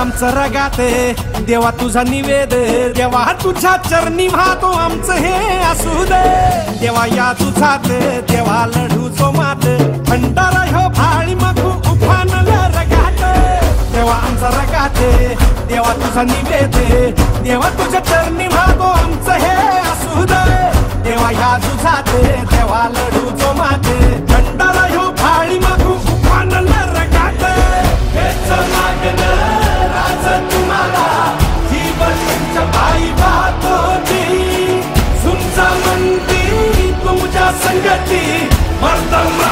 आमचं रगाते देवा तुझा निवेद देवा तुझ्या चरणी वाहतो आमचं हे असू दे देवा या तुझात देवा लढू जो मात भंडारा ह्यो भाळी मागू उफानल रगात देवा आमचा रगाते देवा तुझा निवेद देवा तुझ्या चरणी वाहतो आमचं हे असू दे देवा या तुझात देवा लढू जो मात भंडारा ह्यो भाळी मागू उफानल रगात हेच मागणं राज तुम्हाला जीवन तुमच्या पायी वाहतो मी तुमचा मंदी तुमच्या संगती वर्तमान